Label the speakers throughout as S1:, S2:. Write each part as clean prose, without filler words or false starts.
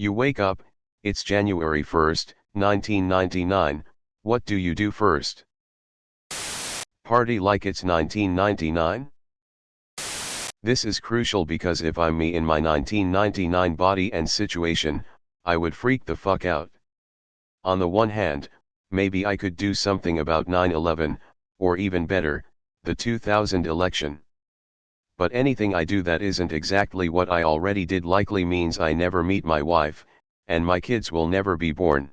S1: You wake up, it's January 1st, 1999, what do you do first? Party like it's 1999? This is crucial because if I'm me in my 1999 body and situation, I would freak the fuck out. On the one hand, maybe I could do something about 9/11, or even better, the 2000 election. But anything I do that isn't exactly what I already did likely means I never meet my wife, and my kids will never be born.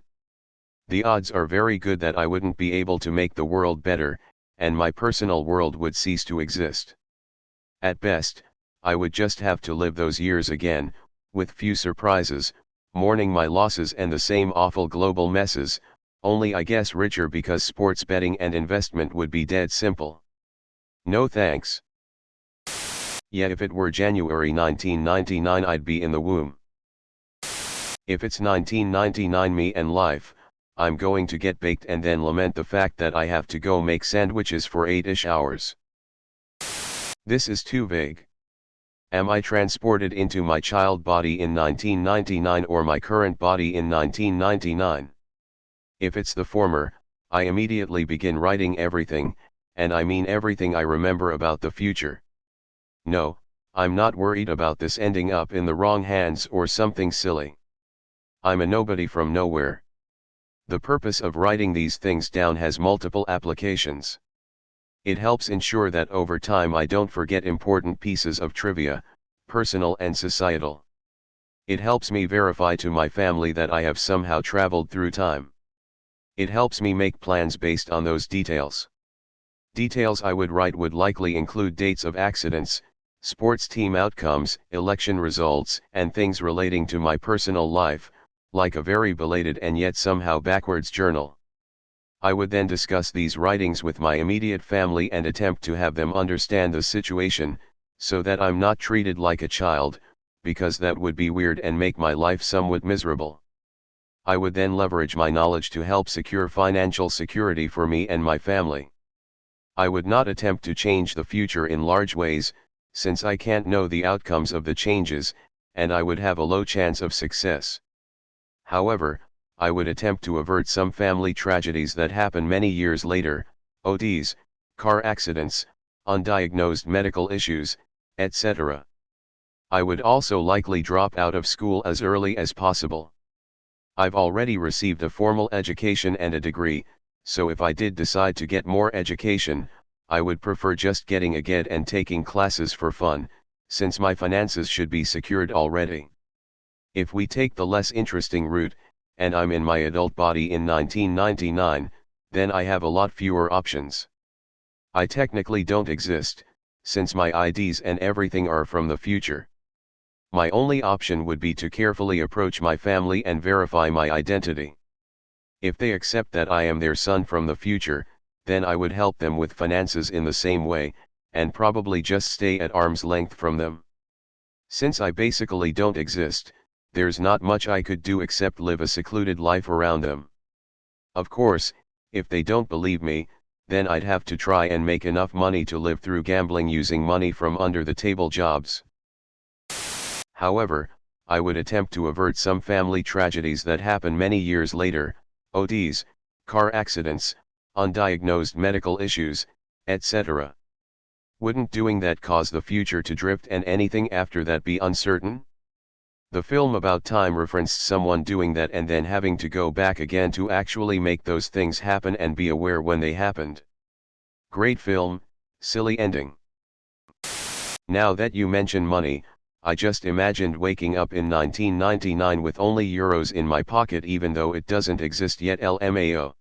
S1: The odds are very good that I wouldn't be able to make the world better, and my personal world would cease to exist. At best, I would just have to live those years again, with few surprises, mourning my losses and the same awful global messes, only I guess richer because sports betting and investment would be dead simple. No thanks. Yet if it were January 1999 I'd be in the womb. If it's 1999 me and life, I'm going to get baked and then lament the fact that I have to go make sandwiches for 8-ish hours. This is too vague. Am I transported into my child body in 1999 or my current body in 1999? If it's the former, I immediately begin writing everything, and I mean everything I remember about the future. No, I'm not worried about this ending up in the wrong hands or something silly. I'm a nobody from nowhere. The purpose of writing these things down has multiple applications. It helps ensure that over time I don't forget important pieces of trivia, personal and societal. It helps me verify to my family that I have somehow traveled through time. It helps me make plans based on those details. Details I would write would likely include dates of accidents, sports team outcomes, election results, and things relating to my personal life, like a very belated and yet somehow backwards journal. I would then discuss these writings with my immediate family and attempt to have them understand the situation, so that I'm not treated like a child, because that would be weird and make my life somewhat miserable. I would then leverage my knowledge to help secure financial security for me and my family. I would not attempt to change the future in large ways, since I can't know the outcomes of the changes, and I would have a low chance of success. However, I would attempt to avert some family tragedies that happen many years later, ODs, car accidents, undiagnosed medical issues, etc. I would also likely drop out of school as early as possible. I've already received a formal education and a degree, so if I did decide to get more education, I would prefer just getting a GED and taking classes for fun, since my finances should be secured already. If we take the less interesting route, and I'm in my adult body in 1999, then I have a lot fewer options. I technically don't exist, since my IDs and everything are from the future. My only option would be to carefully approach my family and verify my identity. If they accept that I am their son from the future, then I would help them with finances in the same way, and probably just stay at arm's length from them. Since I basically don't exist, there's not much I could do except live a secluded life around them. Of course, if they don't believe me, then I'd have to try and make enough money to live through gambling using money from under the table jobs. However, I would attempt to avert some family tragedies that happen many years later, ODs, car accidents, undiagnosed medical issues, etc. Wouldn't doing that cause the future to drift and anything after that be uncertain? The film about time referenced someone doing that and then having to go back again to actually make those things happen and be aware when they happened. Great film, silly ending. Now that you mention money, I just imagined waking up in 1999 with only euros in my pocket even though it doesn't exist yet. LMAO.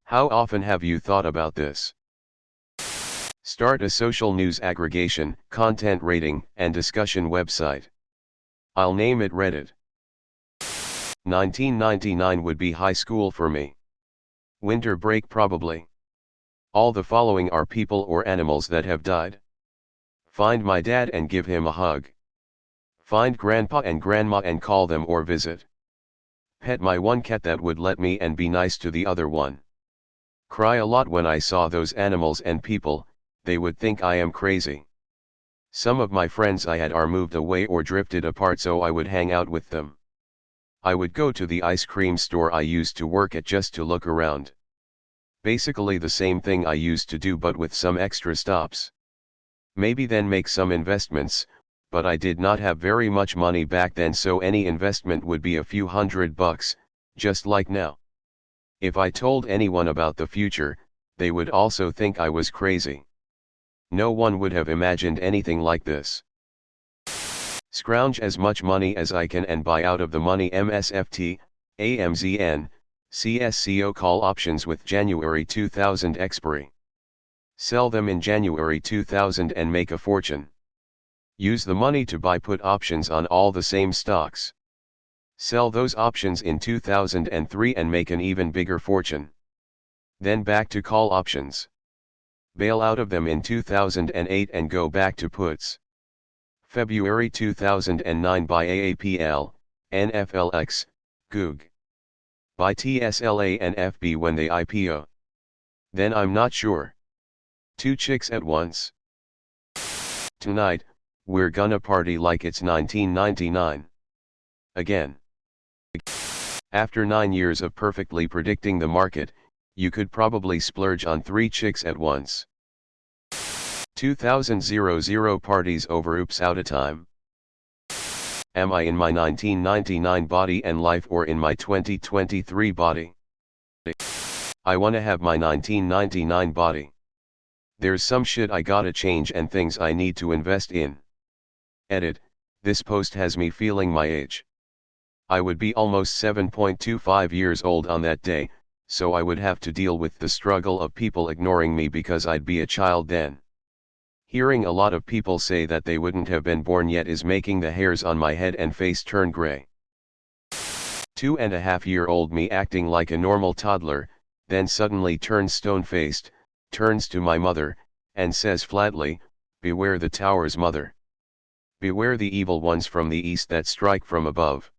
S1: How often have you thought about this? Start a social news aggregation, content rating, and discussion website. I'll name it Reddit. 1999 would be high school for me. Winter break probably. All the following are people or animals that have died. Find my dad and give him a hug. Find grandpa and grandma and call them or visit. Pet my one cat that would let me and be nice to the other one. Cry a lot when I saw those animals and people, they would think I am crazy. Some of my friends I had are moved away or drifted apart, so I would hang out with them. I would go to the ice cream store I used to work at just to look around. Basically the same thing I used to do, but with some extra stops. Maybe then make some investments, but I did not have very much money back then, so any investment would be a few $100, just like now. If I told anyone about the future, they would also think I was crazy. No one would have imagined anything like this. Scrounge as much money as I can and buy out of the money MSFT, AMZN, CSCO call options with January 2000 expiry. Sell them in January 2000 and make a fortune. Use the money to buy put options on all the same stocks. Sell those options in 2003 and make an even bigger fortune. Then back to call options. Bail out of them in 2008 and go back to puts. February 2009 buy AAPL, NFLX, Goog. Buy TSLA and FB when they IPO. Then I'm not sure. 2 chicks at once. Tonight, we're gonna party like it's 1999. Again. After 9 years of perfectly predicting the market, you could probably splurge on 3 chicks at once. 2000 parties over oops out of time. Am I in my 1999 body and life or in my 2023 body? I wanna have my 1999 body. There's some shit I gotta change and things I need to invest in. Edit, this post has me feeling my age. I would be almost 7.25 years old on that day, so I would have to deal with the struggle of people ignoring me because I'd be a child then. Hearing a lot of people say that they wouldn't have been born yet is making the hairs on my head and face turn gray. 2.5-year-old me acting like a normal toddler, then suddenly turns stone-faced, turns to my mother, and says flatly, "Beware the tower's mother. Beware the evil ones from the east that strike from above.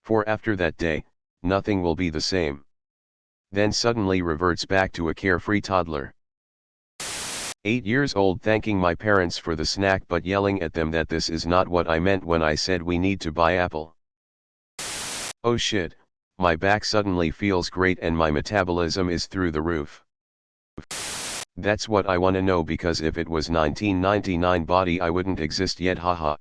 S1: For after that day, nothing will be the same." Then suddenly reverts back to a carefree toddler. 8 years old thanking my parents for the snack but yelling at them that this is not what I meant when I said we need to buy apple. Oh shit, my back suddenly feels great and my metabolism is through the roof. That's what I wanna know, because if it was 1999 body I wouldn't exist yet, haha.